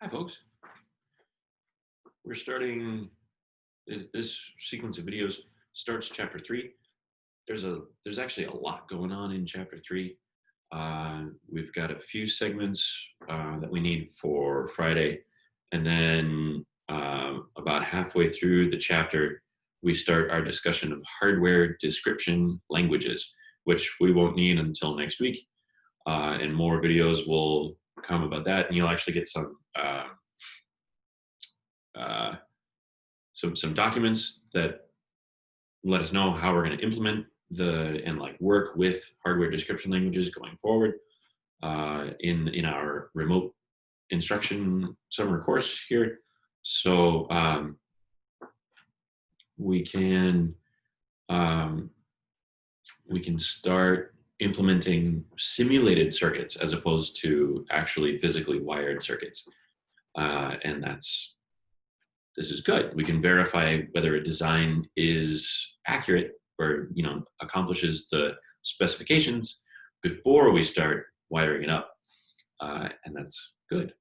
Hi, folks. We're starting this sequence of videos starts chapter 3. There's actually a lot going on in chapter 3. We've got a few segments that we need for Friday, and then about halfway through the chapter, we start our discussion of hardware description languages, which we won't need until next week. And more videos will come about that, and you'll actually get some documents that let us know how we're going to implement and work with hardware description languages going forward in our remote instruction summer course here. So we can start implementing simulated circuits as opposed to actually physically wired circuits, and this is good. We can verify whether a design is accurate or accomplishes the specifications before we start wiring it up, and that's good.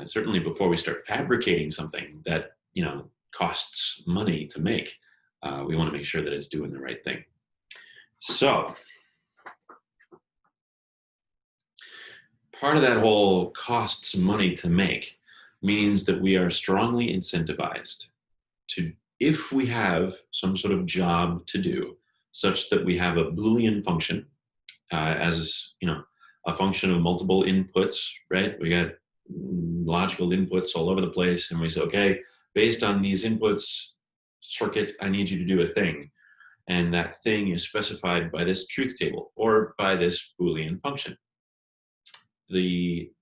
Certainly before we start fabricating something that costs money to make, we want to make sure that it's doing the right thing. So part of that whole costs money to make means that we are strongly incentivized to, if we have some sort of job to do, such that we have a Boolean function as a function of multiple inputs, right? We got logical inputs all over the place, and we say, okay, based on these inputs, circuit, I need you to do a thing. And that thing is specified by this truth table or by this Boolean function. The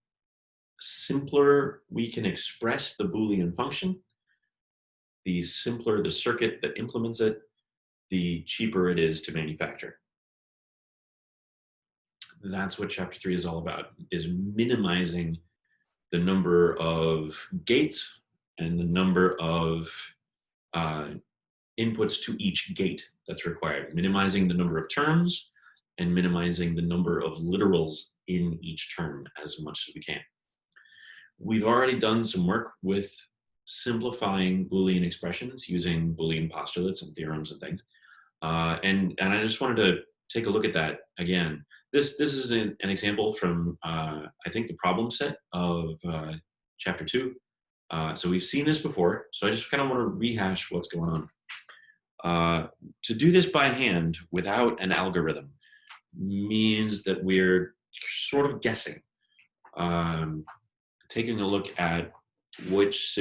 simpler we can express the Boolean function, the simpler the circuit that implements it, the cheaper it is to manufacture. That's what chapter 3 is all about, is minimizing the number of gates and the number of inputs to each gate that's required, minimizing the number of terms and minimizing the number of literals in each term as much as we can. We've already done some work with simplifying Boolean expressions using Boolean postulates and theorems and things. And I just wanted to take a look at that again. This is an example from, I think, the problem set of chapter 2. So we've seen this before, so I just kind of want to rehash what's going on. To do this by hand without an algorithm means that we're sort of guessing, taking a look at which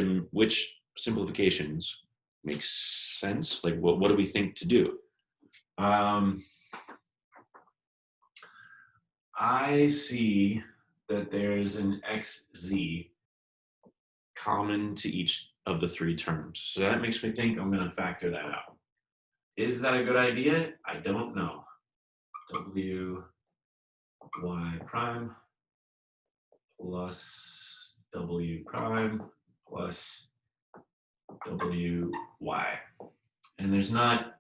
simplifications make sense, like what do we think to do. I see that there's an xz common to each of the 3 terms. So that makes me think I'm going to factor that out. Is that a good idea? I don't know. W y prime plus w prime plus w y. And there's not,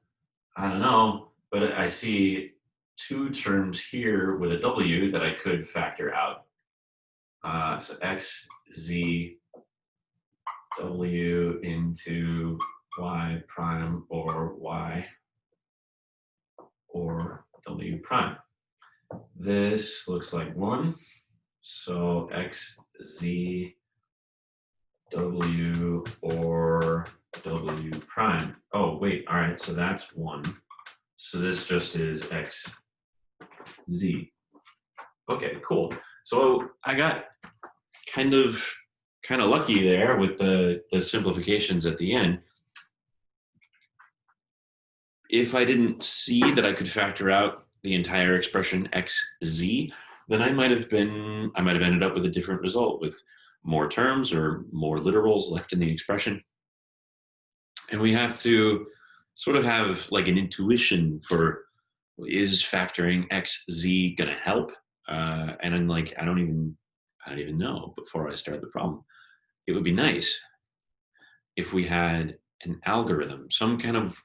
I don't know, but I see 2 terms here with a w that I could factor out. So x, z, w into y prime or y or w prime. This looks like 1. So x, z, w or w prime. Oh, wait, all right, so that's 1. So this just is x, z. Okay, cool. So I got kind of lucky there with the simplifications at the end. If I didn't see that I could factor out the entire expression xz, then I might have ended up with a different result, with more terms or more literals left in the expression. And we have to sort of have like an intuition for, is factoring xz gonna help? And I'm like, I don't even know before I start the problem. It would be nice if we had an algorithm, some kind of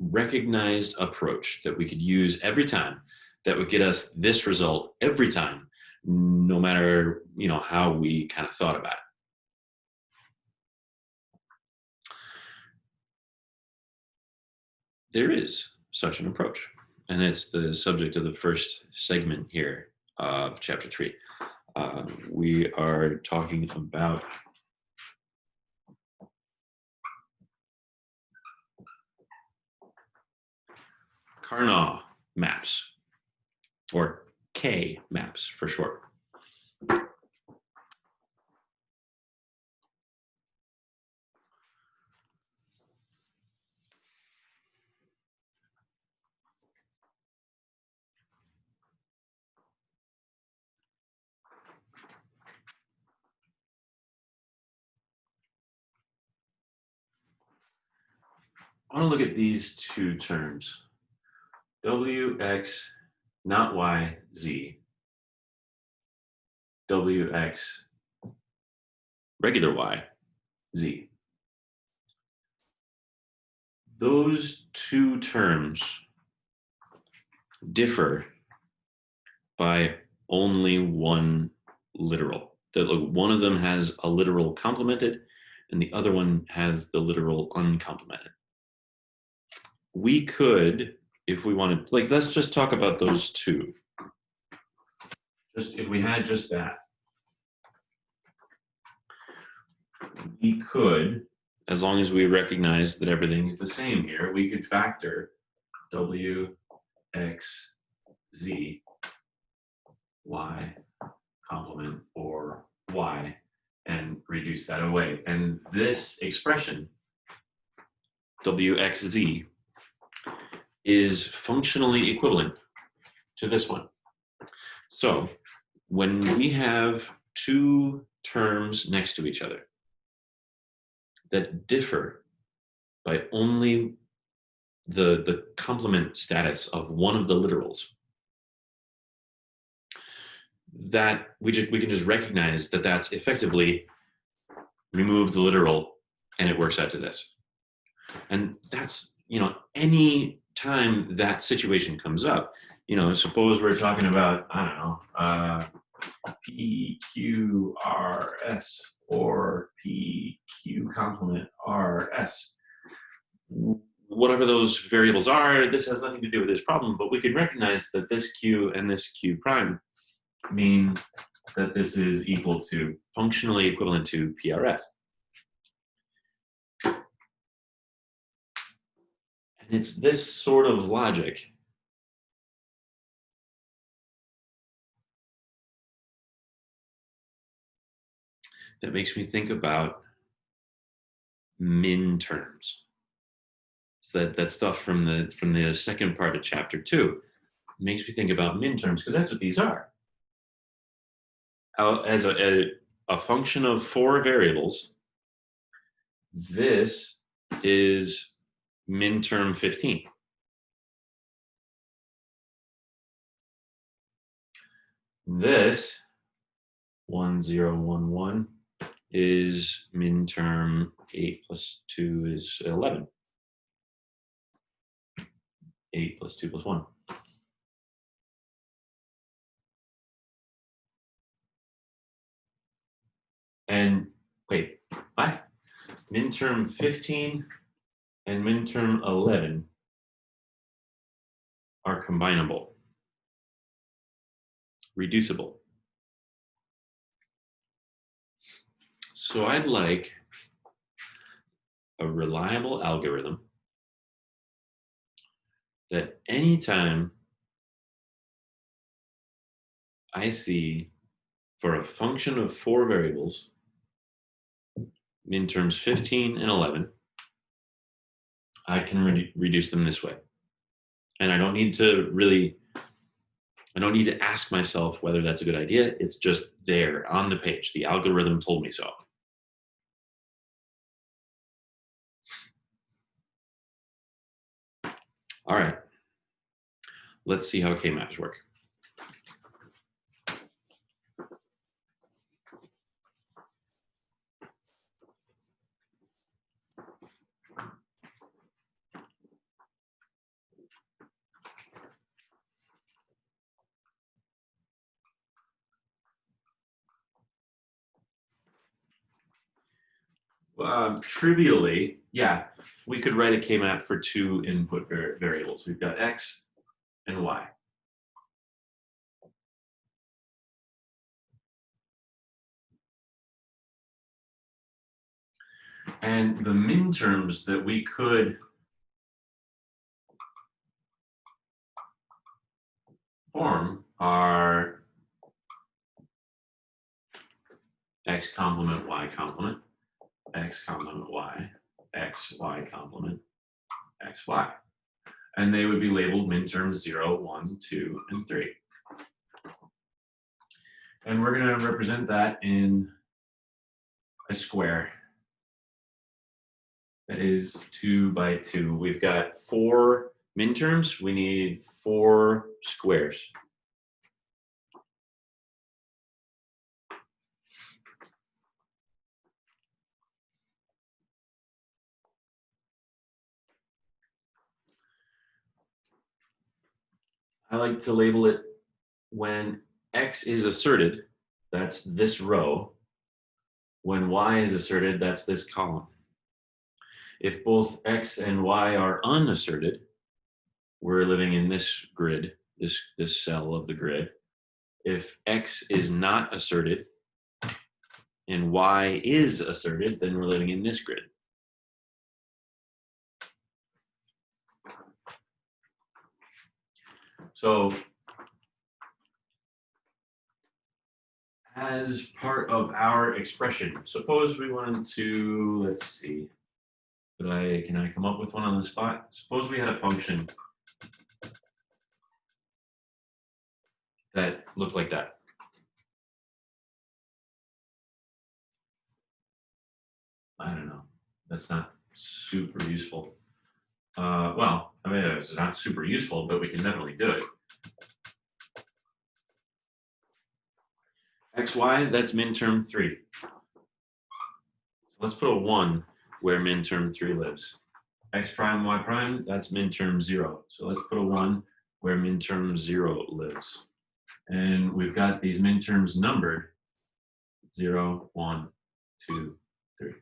recognized approach that we could use every time that would get us this result every time, no matter, how we kind of thought about it. There is such an approach, and it's the subject of the first segment here of chapter 3. We are talking about Karnaugh maps, or kmaps for short. I want to look at these two terms, wx, not y, z, wx, regular y, z. Those two terms differ by only one literal. One of them has a literal complemented, and the other one has the literal uncomplemented. We could, if we wanted, let's just talk about those two. Just if we had just that, we could, as long as we recognize that everything's the same here, we could factor w, x, z, y, complement, or y, and reduce that away. And this expression, wxz, is functionally equivalent to this one. So when we have two terms next to each other that differ by only the complement status of one of the literals, that we can just recognize that that's effectively remove the literal and it works out to this. And that's, any time that situation comes up, suppose we're talking about, I don't know, PQRS or PQ complement RS. Whatever those variables are, this has nothing to do with this problem, but we can recognize that this Q and this Q prime mean that this is equal to, functionally equivalent to PRS. And it's this sort of logic that makes me think about min terms. So that stuff from the second part of chapter 2 makes me think about min terms, because that's what these are. As a function of 4 variables, this is min term 15. This 1, 0, 1, 1 is min term 8 plus 2 is 11. 8 plus 2 plus 1. And wait, what? Min term 15 and min term 11 are combinable, reducible. So I'd like a reliable algorithm that anytime I see for a function of 4 variables, min terms 15 and 11, I can reduce them this way. And I don't need to ask myself whether that's a good idea. It's just there on the page. The algorithm told me so. All right, let's see how kmaps work. Trivially, yeah, we could write a K-map for two input variables. We've got X and Y. And the minterms that we could form are X complement Y complement, X complement Y, X, Y complement, X, Y. And they would be labeled minterms 0, 1, 2, and 3. And we're going to represent that in a square that is 2 by 2. We've got 4 minterms. We need 4 squares. I like to label it when X is asserted, that's this row. When Y is asserted, that's this column. If both X and Y are unasserted, we're living in this grid, this cell of the grid. If X is not asserted and Y is asserted, then we're living in this grid. So as part of our expression, suppose we wanted to, let's see, can I come up with one on the spot? Suppose we had a function that looked like that. I don't know. That's not super useful. Well, I mean, it's not super useful, but we can definitely do it. XY, that's minterm 3. Let's put a 1 where minterm 3 lives. X prime, Y prime, that's minterm 0. So let's put a 1 where minterm 0 lives. And we've got these minterms numbered 0, 1, 2, 3.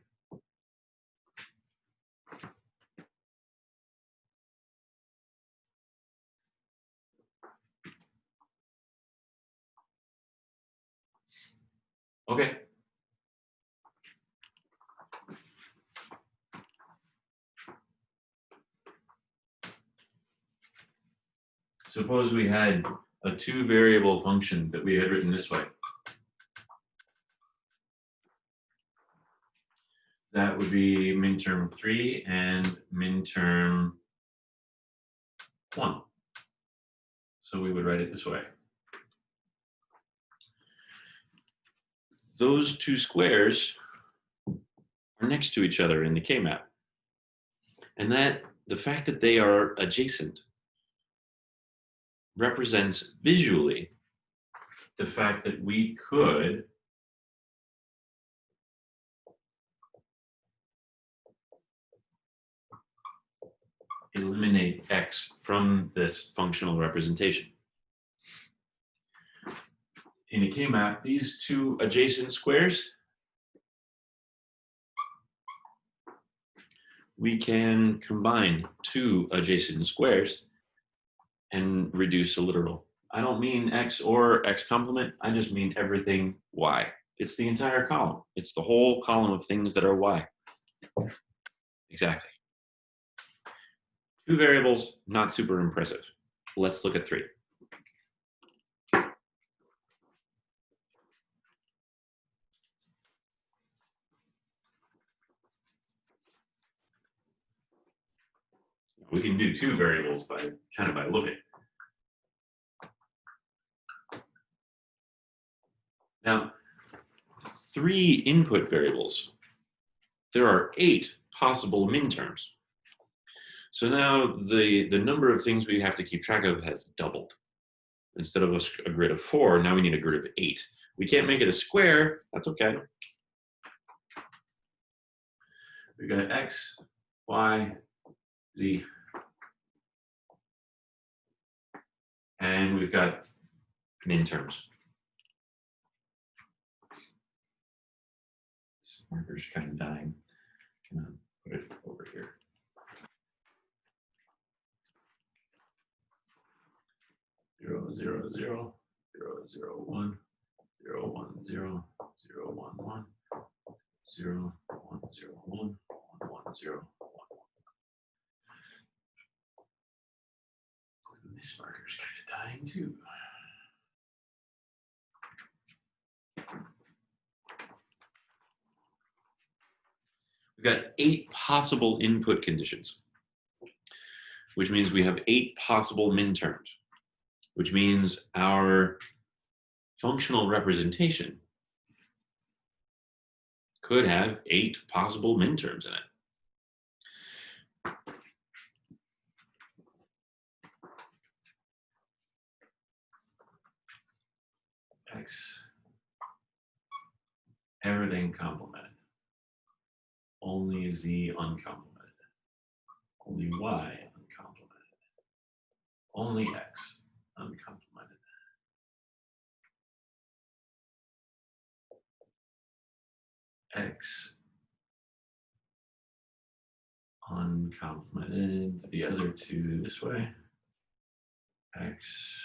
Okay. Suppose we had a 2-variable function that we had written this way. That would be minterm 3 and minterm 1. So we would write it this way. Those 2 squares are next to each other in the K-map. And that the fact that they are adjacent represents visually the fact that we could eliminate X from this functional representation. In a K-map, these 2 adjacent squares, we can combine 2 adjacent squares and reduce a literal. I don't mean X or X complement, I just mean everything Y. It's the entire column. It's the whole column of things that are Y. Exactly. 2 variables, not super impressive. Let's look at 3. We can do 2 variables by looking. Now, 3 input variables. There are 8 possible minterms. So now the number of things we have to keep track of has doubled. Instead of a grid of 4, now we need a grid of 8. We can't make it a square, that's okay. We've got X, Y, Z. And we've got minterms. This marker's kind of dying. And put it over here. Zero, zero, zero, zero, zero, 1, 0, 1, 0, 0, 1, 1, 0, 1, 0, 1, 1, 1, 0, 1. This marker's kind of dying too. We've got 8 possible input conditions, which means we have 8 possible minterms, which means our functional representation could have 8 possible minterms in it. X, everything complemented. Only Z uncomplimented. Only Y uncomplimented. Only X uncomplimented. X uncomplimented. The other two this way. X,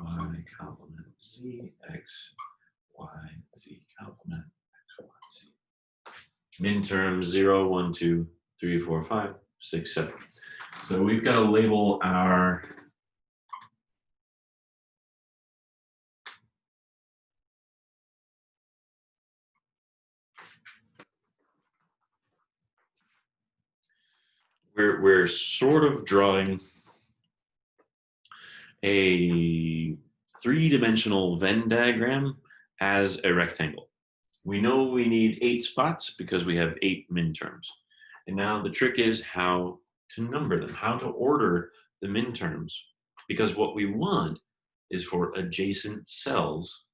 Y complement Z, X, Y, Z complement, X, Y, Z. Minterms 0, 1, 2, 3, 4, 5, 6, 7. So we've got to label our we're sort of drawing a 3-dimensional Venn diagram as a rectangle. We know we need 8 spots because we have 8 minterms. And now the trick is how to number them, how to order the minterms, because what we want is for adjacent cells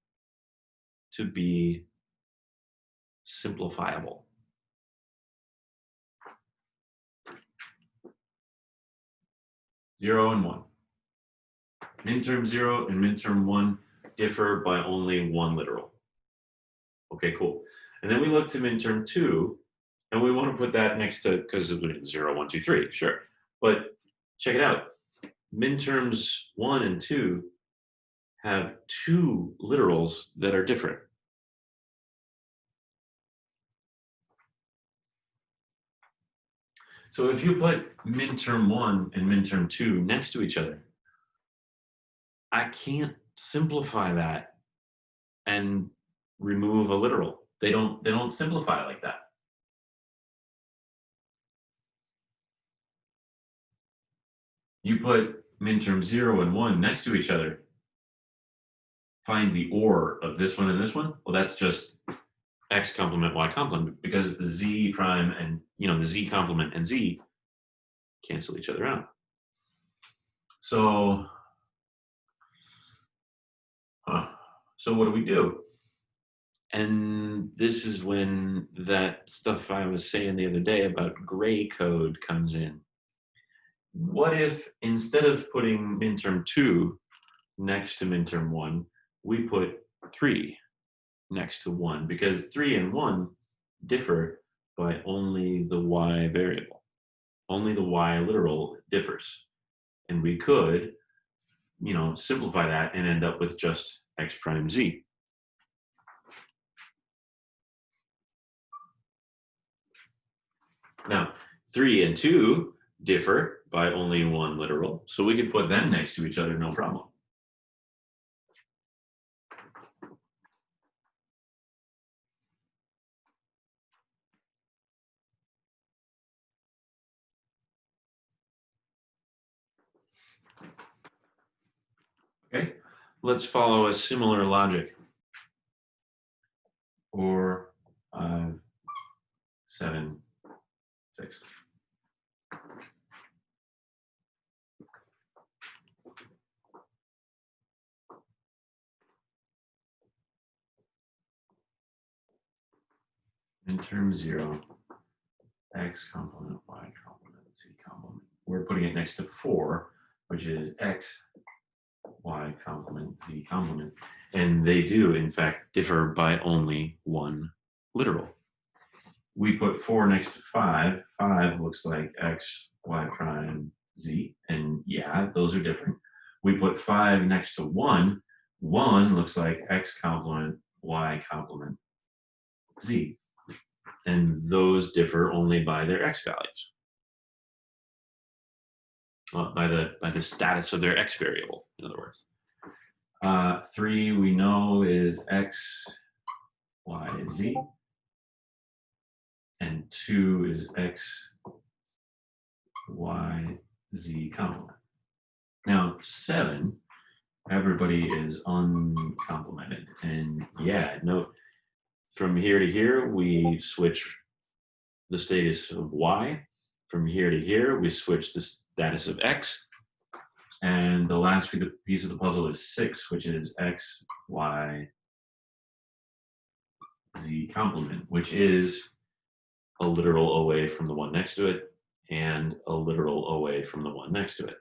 to be simplifiable. Zero and 1. Minterm 0 and minterm 1 differ by only 1 literal. Okay, cool. And then we look to minterm 2, and we want to put that next to, because 0, 1, 2, 3, sure. But check it out. Minterms 1 and 2 have 2 literals that are different. So if you put minterm 1 and minterm 2 next to each other, I can't simplify that and remove a literal. They don't simplify like that. You put minterm 0 and 1 next to each other, find the OR of this one and this one. Well, that's just X complement Y complement, because the Z prime and the Z complement and Z cancel each other out. So what do we do? And this is when that stuff I was saying the other day about gray code comes in. What if instead of putting minterm 2 next to minterm 1, we put 3 next to 1, because 3 and 1 differ by only the Y variable. Only the Y literal differs. And we could, simplify that and end up with just X prime Z. Now, 3 and 2 differ by only 1 literal, so we could put them next to each other, no problem. Okay, let's follow a similar logic. 4, 5, 7, 6. Minterm 0, X complement, Y complement, Z complement. We're putting it next to 4, which is X, Y complement, Z complement. And they do, in fact, differ by only 1 literal. we put 4 next to 5. 5 looks like x, y prime, z. And yeah, those are different. We put 5 next to 1. 1 looks like x complement, y complement, z. And those differ only by their x values. By the status of their x variable, in other words. 3 we know is x, y, z. And 2 is x, y, z complement. Now 7, everybody is uncomplemented. And yeah, note from here to here, we switch the status of y. From here to here, we switch the status of x. And the last piece of the puzzle is 6, which is x, y, z complement, which is a literal away from the one next to it and a literal away from the one next to it.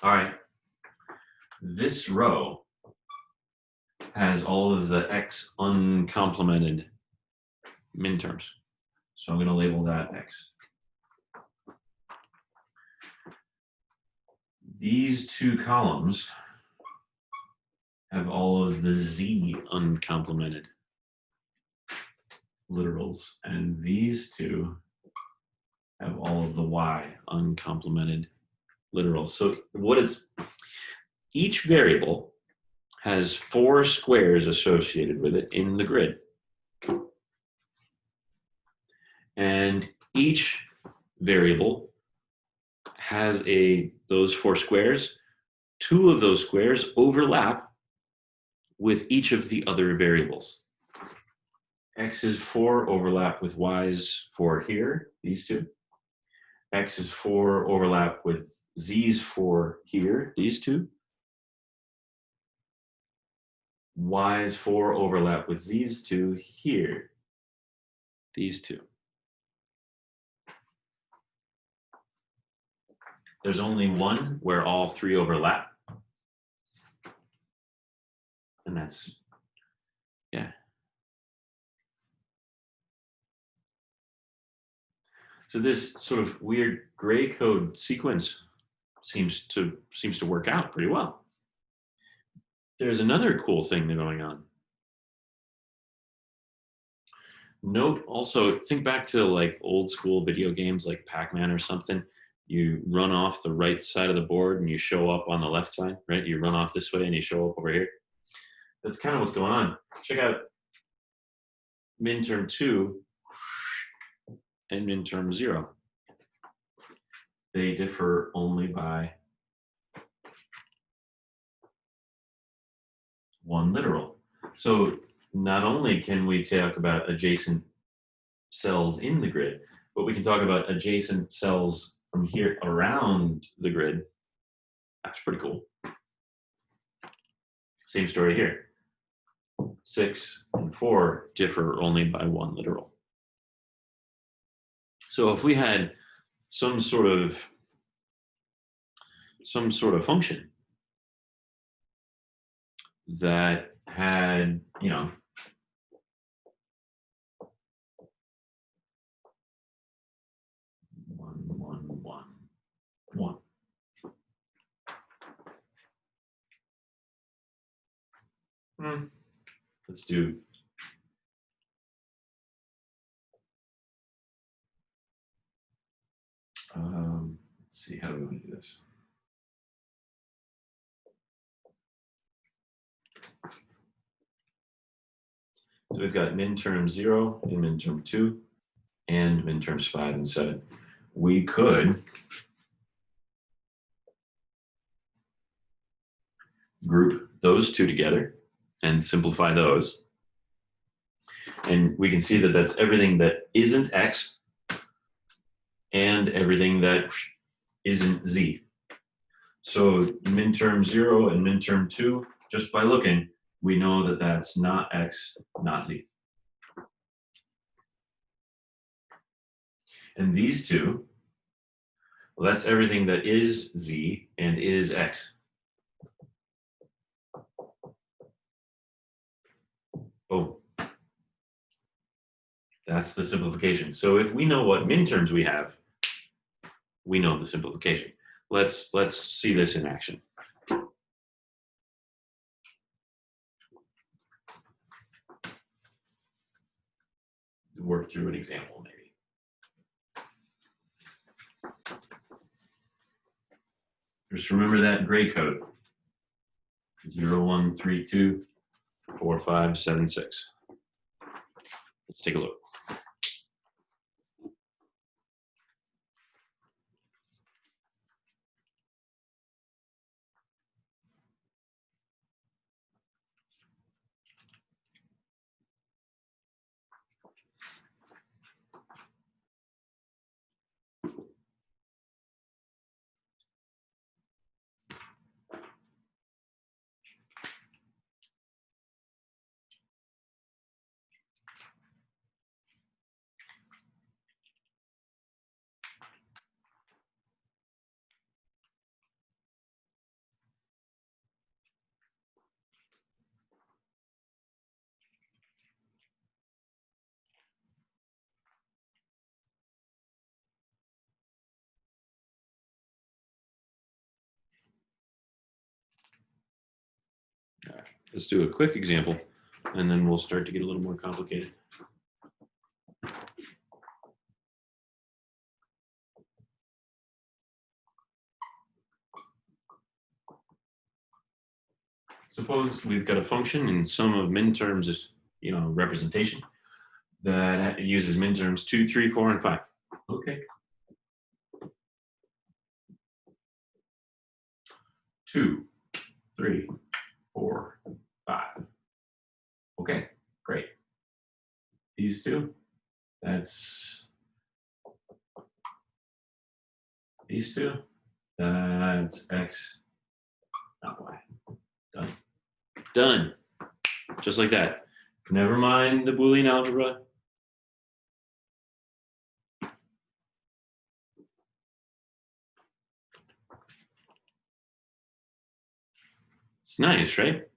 All right, this row has all of the x uncomplemented minterms. So I'm going to label that x. These two columns have all of the z uncomplemented literals, and these two have all of the y uncomplemented literals. So each variable has 4 squares associated with it in the grid. And each variable has those 4 squares. 2 of those squares overlap with each of the other variables. X's 4 overlap with Y's 4 here, these two. X's 4 overlap with Z's 4 here, these two. Y's 4 overlap with Z's 2 here, these two. There's only one where all 3 overlap. And that's, yeah. So this sort of weird gray code sequence seems to work out pretty well. There's another cool thing going on. Note also, think back to like old school video games like Pac-Man or something. You run off the right side of the board and you show up on the left side, right? You run off this way and you show up over here. That's kind of what's going on. Check out minterm 2 and minterm 0. They differ only by 1 literal. So not only can we talk about adjacent cells in the grid, but we can talk about adjacent cells from here around the grid. That's pretty cool. Same story here. 6 and 4 differ only by 1 literal. So if we had some sort of function that had, 1. Let's do let's see, how do we want to do this? So we've got minterm 0 and minterm 2 and minterms 5 and 7. We could group those two together and simplify those. And we can see that that's everything that isn't x and everything that isn't z. So minterm 0 and minterm 2, just by looking, we know that that's not x, not z. And these two, well, that's everything that is z and is x. Oh, That's the simplification. So if we know what minterms we have, we know the simplification. Let's see this in action. Work through an example, maybe. Just remember that gray code. 01324576. Let's take a look. All right, let's do a quick example, and then we'll start to get a little more complicated. Suppose we've got a function in sum of minterms, representation that uses minterms 2, 3, 4, and 5. Okay. 2, 3, 4, 5. Okay, great. These two, that's these two, that's X, not Y. Done. Done. Just like that. Never mind the Boolean algebra. It's nice, right?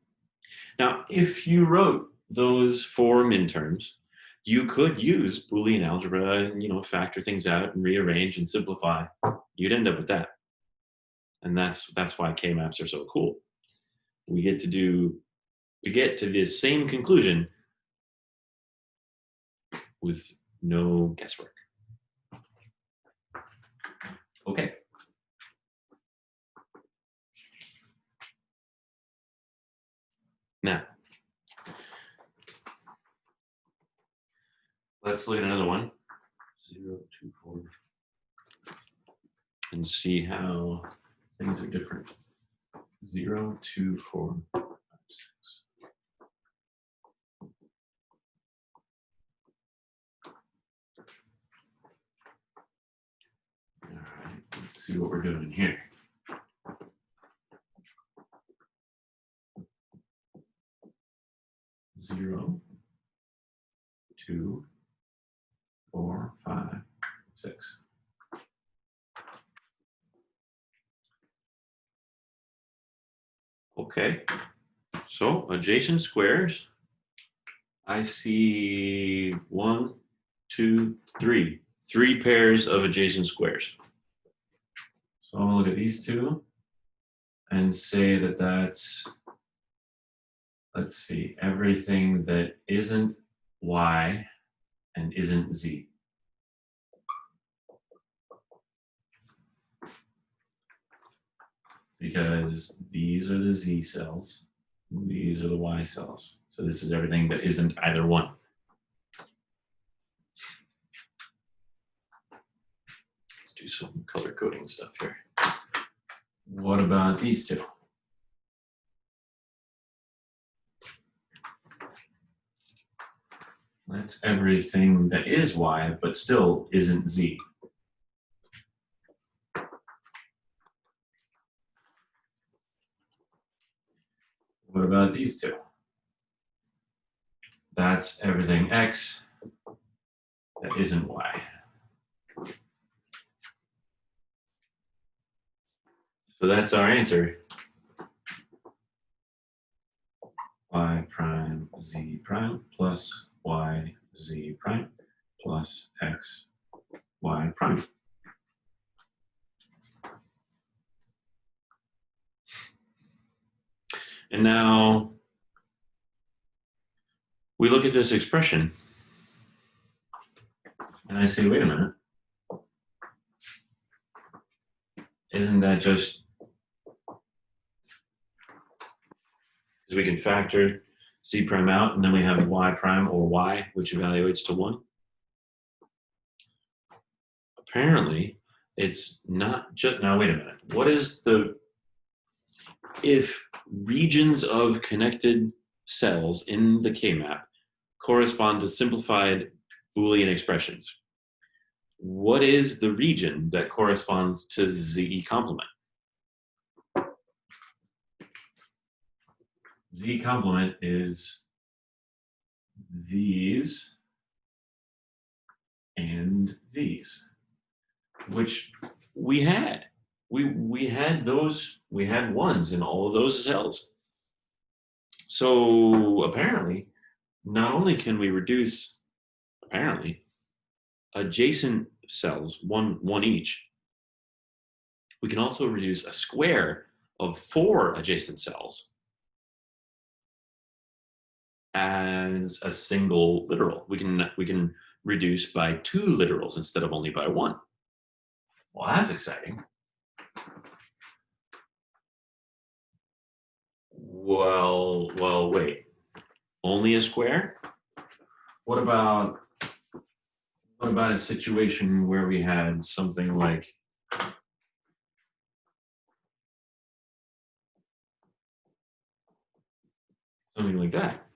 Now, if you wrote those 4 minterms, you could use Boolean algebra and factor things out and rearrange and simplify. You'd end up with that. And that's why kmaps are so cool. We get to this same conclusion with no guesswork. Okay. Now, let's look at another one. 0, 2, 4. And see how things are different. 0, 2, 4, 5, 6. All right, let's see what we're doing here. Zero, 2, 4, 5, 6. Okay, so adjacent squares. I see 1, 2, 3. 3 pairs of adjacent squares. So I'm gonna look at these two and say that that's, let's see, everything that isn't Y and isn't Z. Because these are the Z cells, these are the Y cells. So this is everything that isn't either one. Let's do some color coding stuff here. What about these two? That's everything that is Y, but still isn't Z. What about these two? That's everything X that isn't Y. So that's our answer. Y prime Z prime plus Y Z prime plus x, y prime. And now we look at this expression and I say, wait a minute, isn't that just, because we can factor z prime out and then we have y prime or y, which evaluates to 1. Apparently, it's not just, now wait a minute, what is the, if regions of connected cells in the kmap correspond to simplified Boolean expressions, what is the region that corresponds to z complement? Z complement is these and these, which we had. We had those, we had ones in all of those cells. So apparently, not only can we reduce, apparently, adjacent cells, one each, we can also reduce a square of 4 adjacent cells as a single literal. We can reduce by 2 literals instead of only by 1. Well, that's exciting. Well, wait. Only a square? What about a situation where we had something like that?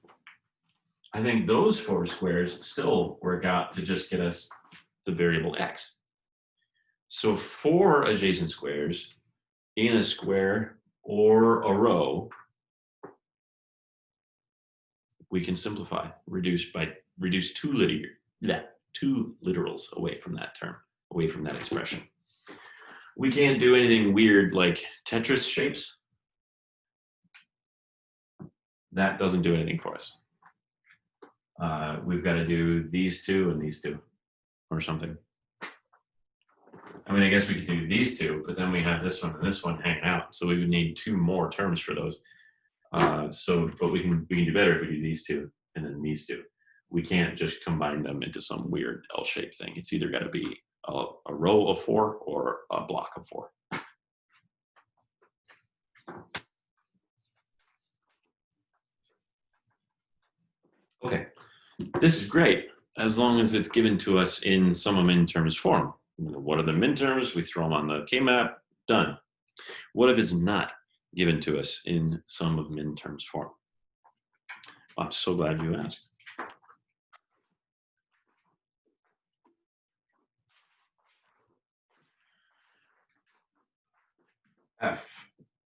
I think those 4 squares still work out to just get us the variable x. So 4 adjacent squares in a square or a row, we can simplify, reduce 2 literals away from that term, away from that expression. We can't do anything weird like Tetris shapes. That doesn't do anything for us. We've got to do these 2 and these 2 or something. I mean, I guess we could do these 2, but then we have this one and this one hanging out. So we would need 2 more terms for those. But we can do better if we do these 2 and then these 2. We can't just combine them into some weird L-shaped thing. It's either got to be a row of 4 or a block of 4. Okay, this is great as long as it's given to us in sum of min-terms form. What are the min-terms? We throw them on the kmap, done. What if it's not given to us in sum of min-terms form? I'm so glad you asked. F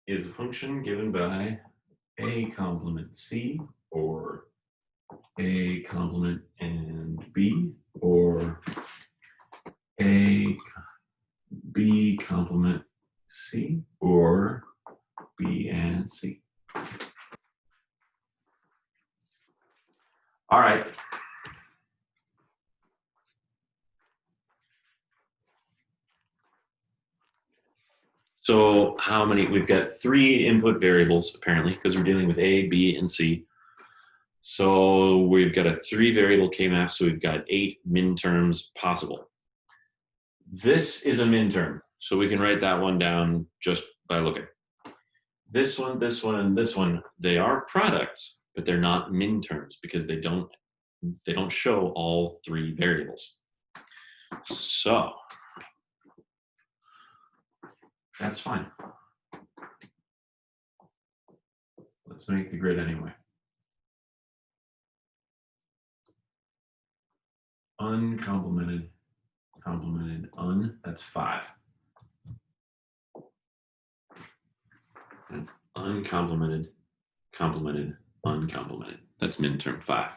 is a function given by A complement C or A complement and B or A B complement C or B and C. All right. So how many? We've got 3 input variables apparently because we're dealing with A, B, and C. So we've got a 3 variable kmap, so we've got 8 min-terms possible. This is a min-term, so we can write that one down just by looking. This one, and this one, they are products, but they're not min-terms because they don't show all 3 variables. So that's fine. Let's make the grid anyway. Uncomplemented, complemented, that's 5. And uncomplemented, complemented, uncomplimented. That's min-term 5.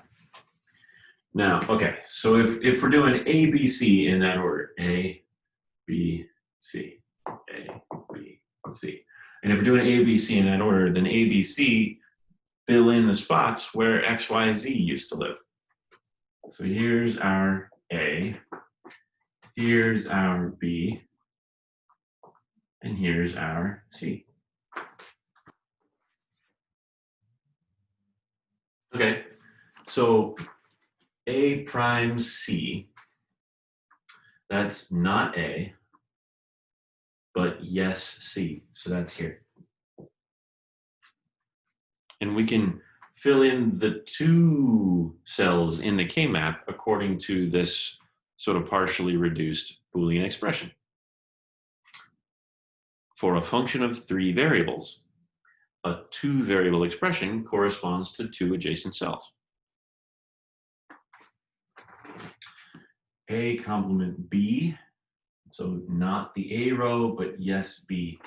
Now, okay, so if we're doing A, B, C in that order, A, B, C, A, B, C. And if we're doing A, B, C in that order, then A, B, C fill in the spots where X, Y, Z used to live. So here's our A, here's our B, and here's our C. Okay, so A prime C, that's not A, but yes C, so that's here. And we can fill in the two cells in the kmap according to this sort of partially reduced Boolean expression. For a function of 3 variables, a 2-variable expression corresponds to 2 adjacent cells. A complement B, so not the A row, but yes B.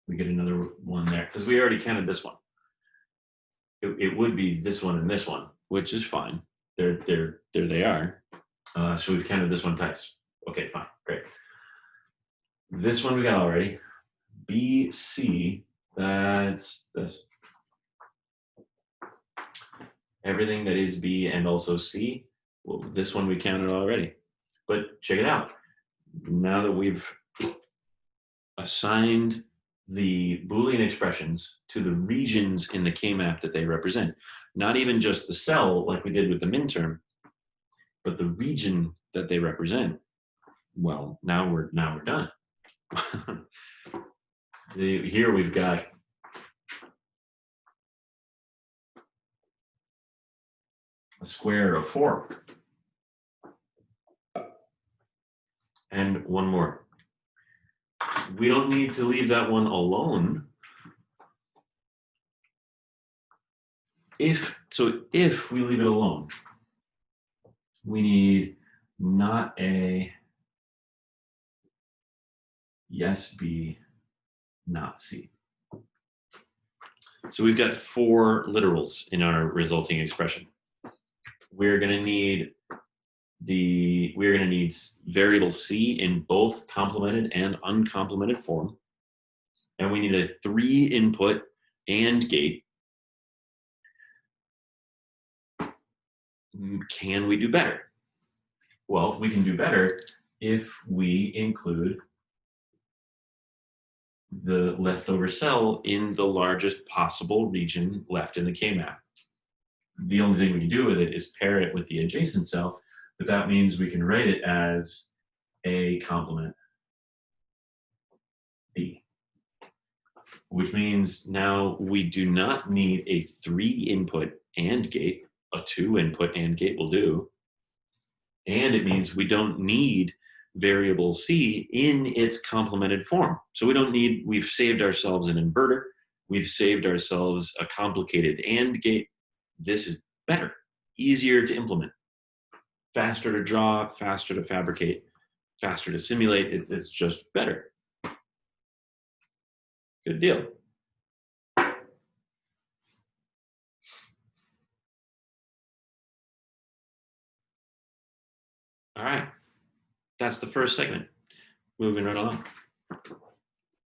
We get another one there, because we already counted this one. It would be this one and this one, which is fine. There they are. So we've counted this one twice. Okay, fine, great. This one we got already. B, C, that's this. Everything that is B and also C, well, this one we counted already. But check it out. Now that we've assigned the Boolean expressions to the regions in the kmap that they represent, not even just the cell like we did with the minterm, but the region that they represent, well, now we're done. Here we've got a square of 4. And one more. We don't need to leave that one alone. If we leave it alone, we need not A, yes B, not C. So we've got 4 literals in our resulting expression. We're going to need variable C in both complemented and uncomplemented form. And we need a 3-input AND gate. Can we do better? Well, we can do better if we include the leftover cell in the largest possible region left in the kmap. The only thing we can do with it is pair it with the adjacent cell, but that means we can write it as A complement B, which means now we do not need a 3-input AND gate. A 2-input AND gate will do. And it means we don't need variable C in its complemented form. So we've saved ourselves an inverter. We've saved ourselves a complicated AND gate. This is better, easier to implement, faster to draw, faster to fabricate, faster to simulate. It's just better. Good deal. All right, that's the first segment. Moving right along.